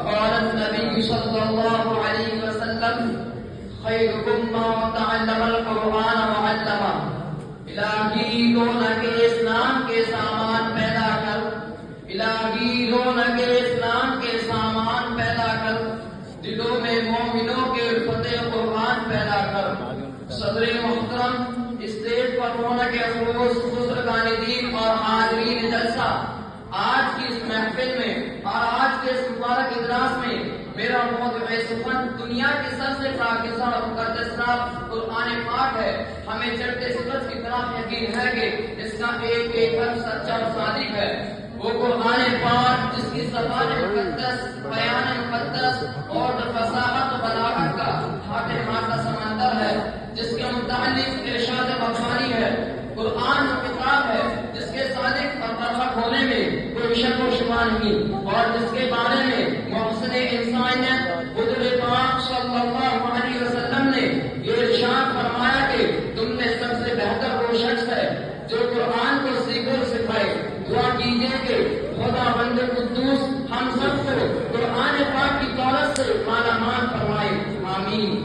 وقال النبي صلى الله عليه وسلم خيركم من تعلم القرآن وعلمه. الہی رونق اسلام کے سامان پیدا کر، الہی رونق اسلام کے سامان پیدا کر، دلوں میں مومنوں کے فتح قرآن پیدا کر. صدر محترم، اسٹیج پر رونق افروز بزرگان دین اور حاضرین جلسہ، آج کی اس محفل میں اور آج کے اس مبارک اجلاس میں میرا موضوع سخن دنیا کی سب سے پاکیزہ اور مقدس کتاب قرآن پاک ہے. ہمیں چڑھتے سورج کی طرح یقین ہے کہ اس کا ایک ایک حرف سچا اور صادق ہے. وہ قرآن پاک جس کی زبان مقدس، بیان مقدس اور فصاحت و بلاغت کا حاکم کا سمندر ہے، جس کے متعلق ارشاد ربانی ہے. قرآن وہ کتاب ہے جس کے صادق اور برحق ہونے میں کوئی شک و شبہ نہیں، اور جس کے بارے میں محسن انسانیت حضور پاک صلی اللہ علیہ وسلم نے یہ ارشاد فرمایا کہ تم میں سب سے بہتر وہ شخص ہے جو قرآن کو سیکھے اور سکھائے. دعا کیجیے کہ خدا بند قدوس ہم سب کو قرآن پاک کی دولت سے مالا مال فرمائے، آمین.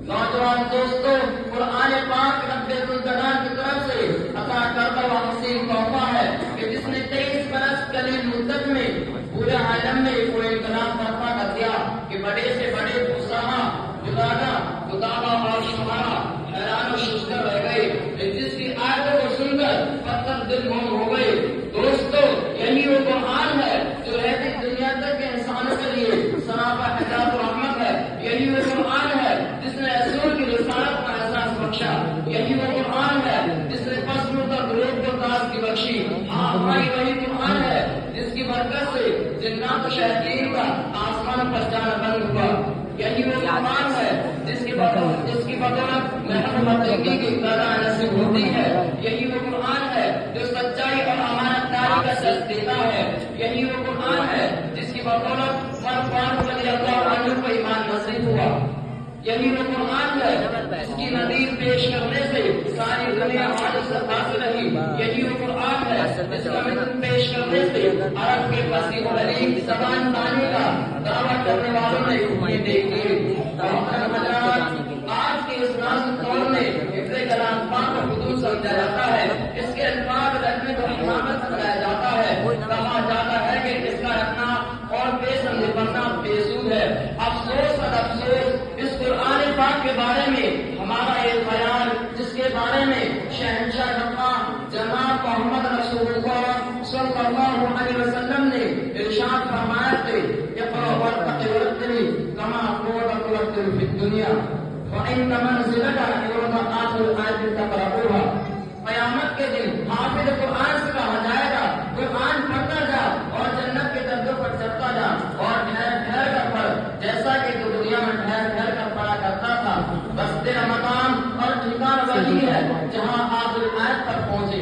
نوجوان دوستو، قرآن پاک رب الجلال کی طرف سے عطا کردہ و حسین تحفہ ہے کہ جس نے 23 برس قلیل مدت میں پورے عالم میں کوئی انقلاب برپا کر دیا کہ بڑے سے بڑے فصحا، کتابہ اور شعراء حیران و ششدر رہ گئے، جس کی آیتوں کو سن کر پتھر دل موم ہو گئے. دوستو، یہی وہ قرآن ہے جو رہتی دنیا تک کے انسانوں کے لیے سراپا حجاب و رحمت ہے. یہی وہ قرآن ہے جس نے رسول کی رسالت کا احساس بخشا. یہی وہ قرآن ہے جس نے فصلوں کا گروپ کو تاج کی بخشی. ہماری وہی قرآن ہے جس کی برکت سے جنات و شیاطین کا آسمان پر جانا بند ہوا. یہی وہ قرآن ہے جس کی بدولت محبت کی ابتدا نصیب ہوتی ہے. یہی وہ قرآن ہے جو سچائی اور امانت داری کا درس دیتا ہے. یہی وہ قرآن ہے جس کی بدولت فاروق رضی اللہ عنہ کو ایمان نصیب ہوا. یہی وہ قرآن ہے جس کی نظیر پیش کرنے سے ساری دنیا حاصل رہی. یہی وہ قرآن ہے جس کا مثل پیش کرنے سے عرب کے فصیح و بلیغ زبان دانی کا دعویٰ کرنے والوں نے امید دیکھی. آج کے اس نازک دور میں حفظ کلام پاک کو حدود سمجھا جاتا ہے، اس کے الفاظ رکھنے کو امامت سمجھایا جاتا ہے. کہا جاتا ہے کہ اس کا رکھنا اور بے سمجھ بننا بے سود ہے. افسوس اور افسوس اس قرآن پاک کے بارے میں ہمارا ایک بیان جس کے بارے میں شہنشاہ جناب محمد رسول اللہ صلی اللہ علیہ وسلم نے ارشاد فرمایا تھے، اقرأ وارتقِ ورتل کما قرأت ورتل فی الدنیا وَإِنَّ مَنْزِلَكَ عِنْدَ آخِرِ آیَةٍ تَقْرَؤُهَا. قیامت کے دن حافظ قرآن سے کہا جائے گا قرآن پڑھتا جا اور جنت کے درجوں پر چڑھتا جا اور ٹھہر ٹھہر کر پڑھ، جیسا کہ تو دنیا میں ٹھہر ٹھہر کر پڑھا کرتا تھا. بس تیرا مقام اور ٹھکانہ وہی ہے جہاں آخر آیت پر پہنچے.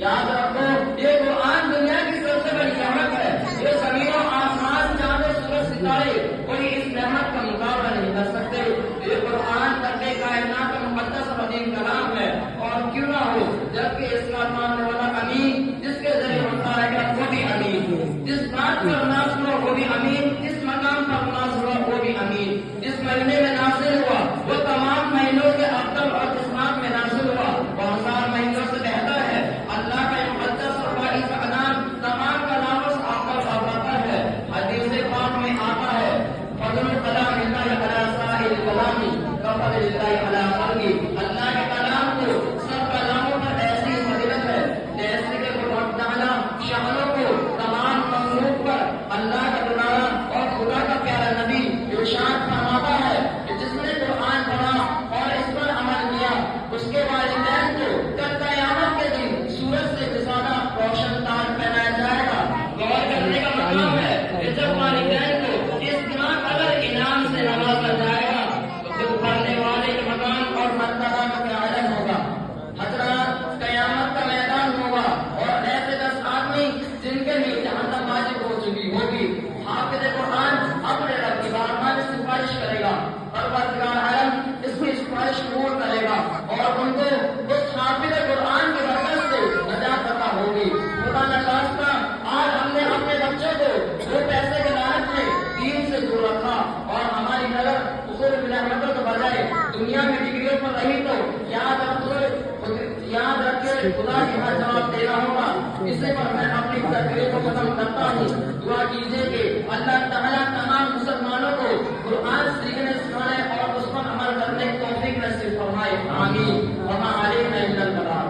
یاد رکھو، یہ قرآن دنیا کی سب سے بڑی نعمت ہے. یہ زمین و آسمان، چاند و سورج ستارے کوئی اس نعمت کا مقابلہ نہیں کر سکتے. یہ قرآن کرنے کائنات کا مقدس اور عظیم کلام ہے، اور کیوں نہ ہو جبکہ اس کا ماننے والا امین جس کے ذریعے ہوتا ہے کہ وہ بھی امین، جس بات پر نازل ہوا وہ بھی امین، جس مقام پر نازل ہوا وہ بھی امین، جس مہینے میں نازل ہوا وہ تمام مہینوں کے افضل اور جس ماہ میں نازل ہوا وہ 1000 مہینوں سے بہتر ہے. اللہ کا مقدس اور باعث انعام تمام کلاموں سے افضل اور برتر ہے. حدیث پاک میں آتا ہے، فضل کلام اللہ علی سائر کلامی کفضل اللہ علی خلقی. اللہ کے کلام کو سب کلاموں پر ایسی فضیلت ہے جیسے کہ قرآن تعالیٰ شانوں کو تمام مخلوق پر اللہ کا دلارا اور خدا کا پیارا نبی ارشاد فرماتا ہے کہ جس نے قرآن پڑھا اور اس پر عمل کیا اس کے والدین کو کل قیامت کے دن سورج سے زیادہ روشن تاج پہنایا جائے گا. غور کرنے کا مقام ہے کہ جب والدین کو اس گناہ قدر انعام سے نوازا جائے گا تو دل پڑھنے والے کے مقام اور مرتبہ کا کیا عالم ہوگا. حضرات، قیامت کا میدان ہوگا اور ایسے 10 آدمی جن کے لیے جہنم واجب ہو چکی ہوگی. حافظ قرآن اپنے رب کی بارگاہ میں سفارش کرے گا، پروردگار عالم اس کی سفارش قبول کرے گا اور ان کو اس حافظ قرآن کی برکت سے نجات عطا ہوگی. خدا نخواستہ آج ہم نے اپنے بچوں کو وہ پیسے کے لالچ میں دین سے اگر اصول بنیادوں کے بجائے دنیا میں ڈگریوں پر رہی تو یاد رکھے خدا کے ہاں جواب دینا ہوگا. اس لیے پر میں اپنی تقریر کو ختم کرتا ہوں. دعا کیجیے کہ اللہ تعالیٰ تمام مسلمانوں کو قرآن سیکھنے سکھانے اور اس پر عمل کرنے کی توفیق نصیب فرمائے. آمین. وما علینا الا البلاغ.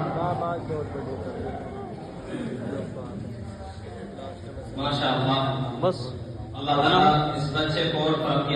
ماشاء اللہ. بس اللہ تعالیٰ اس بچے کو اور